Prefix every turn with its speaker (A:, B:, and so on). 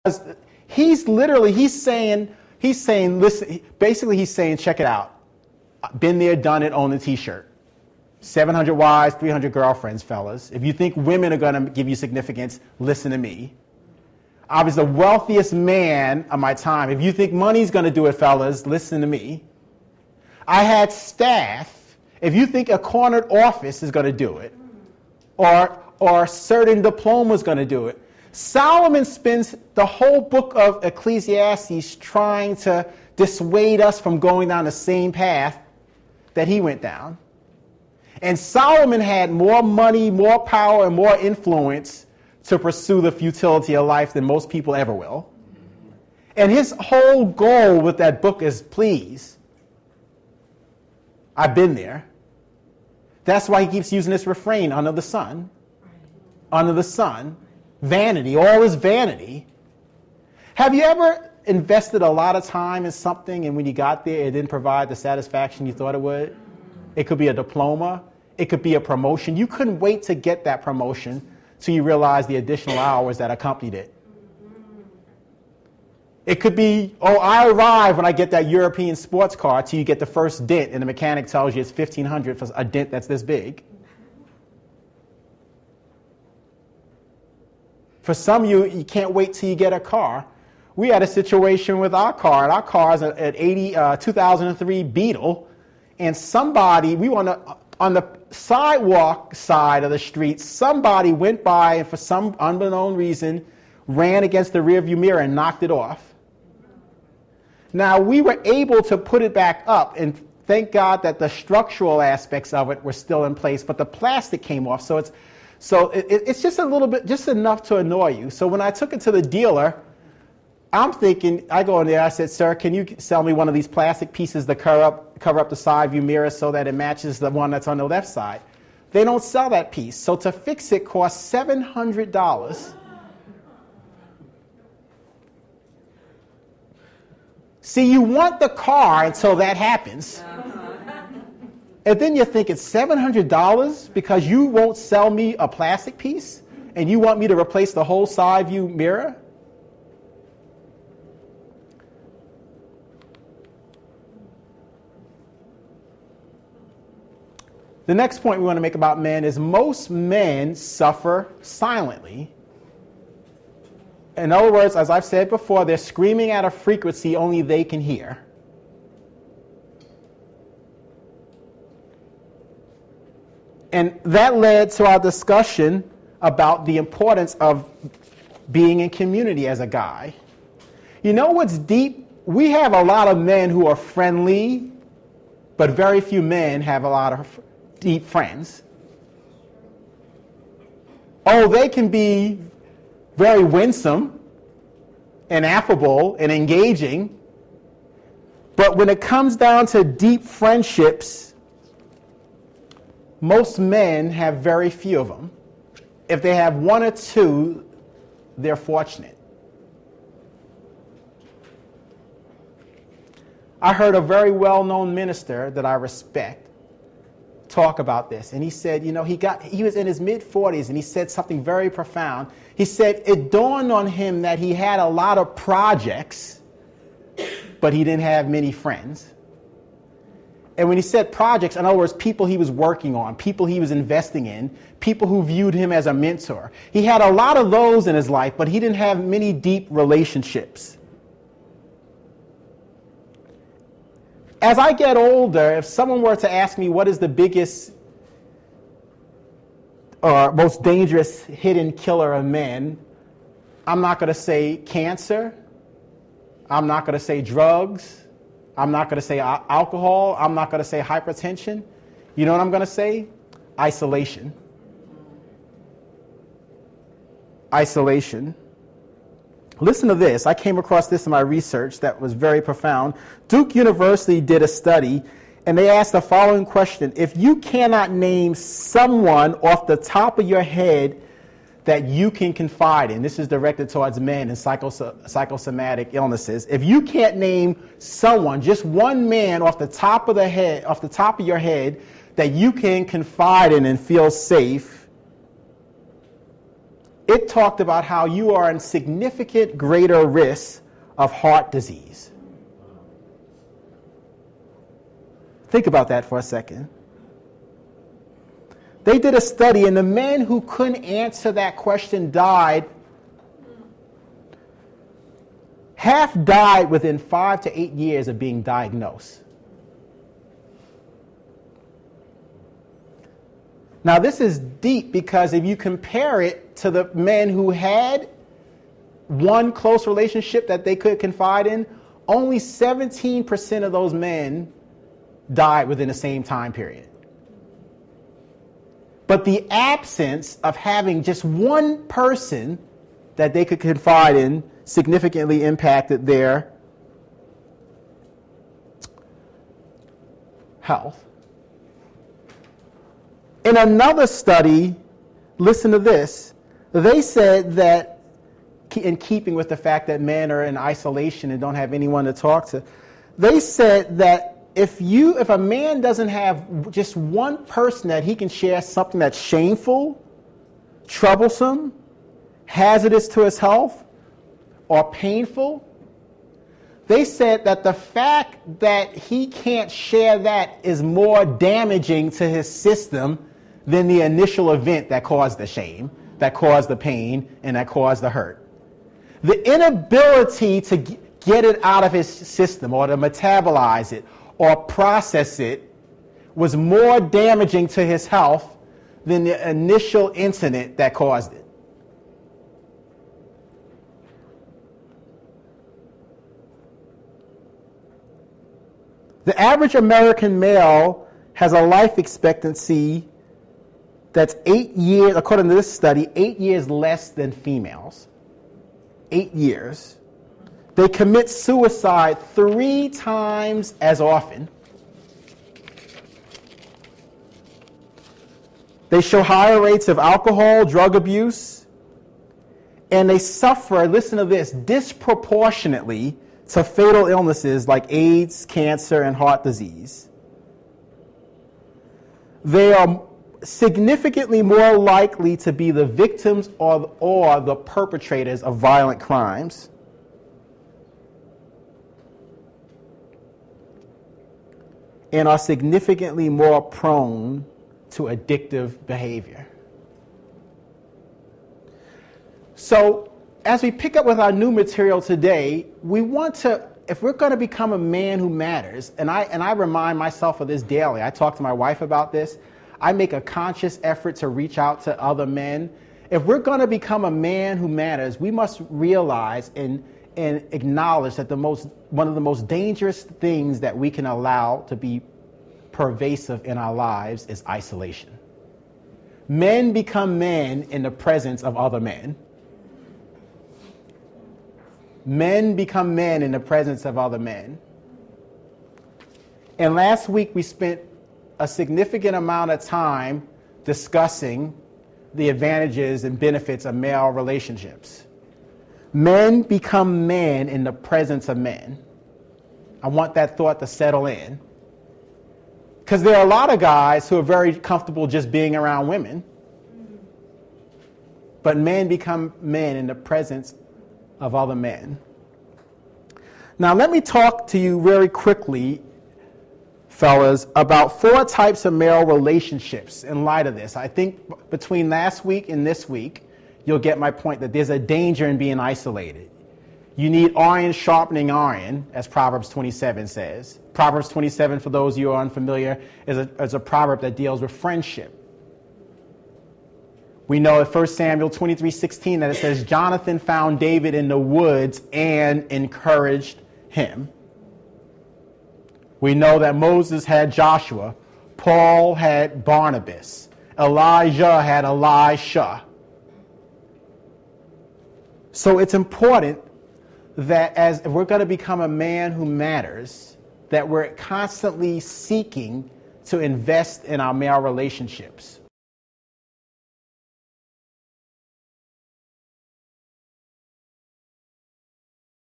A: he's saying, listen, basically he's saying, check it out. Been there, done it, own the t-shirt. 700 wives, 300 girlfriends, fellas. If you think women are going to give you significance, listen to me. I was the wealthiest man of my time. If you think money's going to do it, fellas, listen to me. I had staff. If you think a cornered office is going to do it, or certain diplomas going to do it. Solomon spends the whole book of Ecclesiastes trying to dissuade us from going down the same path that he went down. And Solomon had more money, more power, and more influence to pursue the futility of life than most people ever will. And his whole goal with that book is, please, I've been there. That's why he keeps using this refrain, under the sun. Under the sun. Vanity. All is vanity. Have you ever invested a lot of time in something and when you got there, it didn't provide the satisfaction you thought it would? It could be a diploma. It could be a promotion. You couldn't wait to get that promotion till you realize the additional hours that accompanied it. It could be, oh, I arrive when I get that European sports car till you get the first dent and the mechanic tells you it's $1,500 for a dent that's this big. For some of you, you can't wait till you get a car. We had a situation with our car. And our car is an 2003 Beetle. And somebody, we were on the sidewalk side of the street, somebody went by and for some unbeknown reason ran against the rearview mirror and knocked it off. Now, we were able to put it back up, and thank God that the structural aspects of it were still in place, but the plastic came off. So it's just a little bit, just enough to annoy you. So when I took it to the dealer, I'm thinking, I go in there, I said, sir, can you sell me one of these plastic pieces to cover up the side view mirror so that it matches the one that's on the left side? They don't sell that piece. So to fix it costs $700. See, you want the car until that happens. And then you're thinking, $700 because you won't sell me a plastic piece? And you want me to replace the whole side view mirror? The next point we want to make about men is most men suffer silently. In other words, as I've said before, they're screaming at a frequency only they can hear. And that led to our discussion about the importance of being in community as a guy. You know what's deep? We have a lot of men who are friendly, but very few men have a lot of deep friends. Oh, they can be very winsome and affable and engaging, but when it comes down to deep friendships, most men have very few of them. If they have one or two, they're fortunate. I heard a very well-known minister that I respect talk about this, and he said, you know, he was in his mid-40s, and he said something very profound. He said it dawned on him that he had a lot of projects, but he didn't have many friends. And when he said projects, in other words, people he was working on, people he was investing in, people who viewed him as a mentor. He had a lot of those in his life, but he didn't have many deep relationships. As I get older, if someone were to ask me what is the biggest or most dangerous hidden killer of men, I'm not going to say cancer. I'm not going to say drugs. I'm not going to say alcohol. I'm not going to say hypertension. You know what I'm going to say? Isolation. Isolation. Listen to this. I came across this in my research that was very profound. Duke University did a study, and they asked the following question. If you cannot name someone off the top of your head that you can confide in, this is directed towards men and psychosomatic illnesses. If you can't name someone, just one man off the top of your head that you can confide in and feel safe, it talked about how you are in significant greater risk of heart disease. Think about that for a second. They did a study, and the men who couldn't answer that question died. Half died within 5 to 8 years of being diagnosed. Now, this is deep because if you compare it to the men who had one close relationship that they could confide in, only 17% of those men died within the same time period. But the absence of having just one person that they could confide in significantly impacted their health. In another study, listen to this, they said that, in keeping with the fact that men are in isolation and don't have anyone to talk to, they said that if a man doesn't have just one person that he can share something that's shameful, troublesome, hazardous to his health, or painful, they said that the fact that he can't share that is more damaging to his system than the initial event that caused the shame, that caused the pain, and that caused the hurt. The inability to get it out of his system or to metabolize it or process it was more damaging to his health than the initial incident that caused it. The average American male has a life expectancy that's 8 years, according to this study, 8 years less than females. 8 years. They commit suicide 3 times as often. They show higher rates of alcohol, drug abuse, and they suffer, listen to this, disproportionately to fatal illnesses like AIDS, cancer, and heart disease. They are significantly more likely to be the victims or the perpetrators of violent crimes. And are significantly more prone to addictive behavior. So, as we pick up with our new material today, we want to, if we're going to become a man who matters, and I remind myself of this daily. I talk to my wife about this. I make a conscious effort to reach out to other men. If we're going to become a man who matters, we must realize and acknowledge that one of the most dangerous things that we can allow to be pervasive in our lives is isolation. Men become men in the presence of other men. Men become men in the presence of other men. And last week we spent a significant amount of time discussing the advantages and benefits of male relationships. Men become men in the presence of men. I want that thought to settle in. Because there are a lot of guys who are very comfortable just being around women. But men become men in the presence of other men. Now let me talk to you very quickly, fellas, about 4 types of male relationships in light of this. I think between last week and this week, you'll get my point that there's a danger in being isolated. You need iron sharpening iron, as Proverbs 27 says. Proverbs 27, for those of you who are unfamiliar, is a proverb that deals with friendship. We know in 1 Samuel 23:16 that it says, Jonathan found David in the woods and encouraged him. We know that Moses had Joshua, Paul had Barnabas, Elijah had Elisha. So it's important that if we're going to become a man who matters, that we're constantly seeking to invest in our male relationships.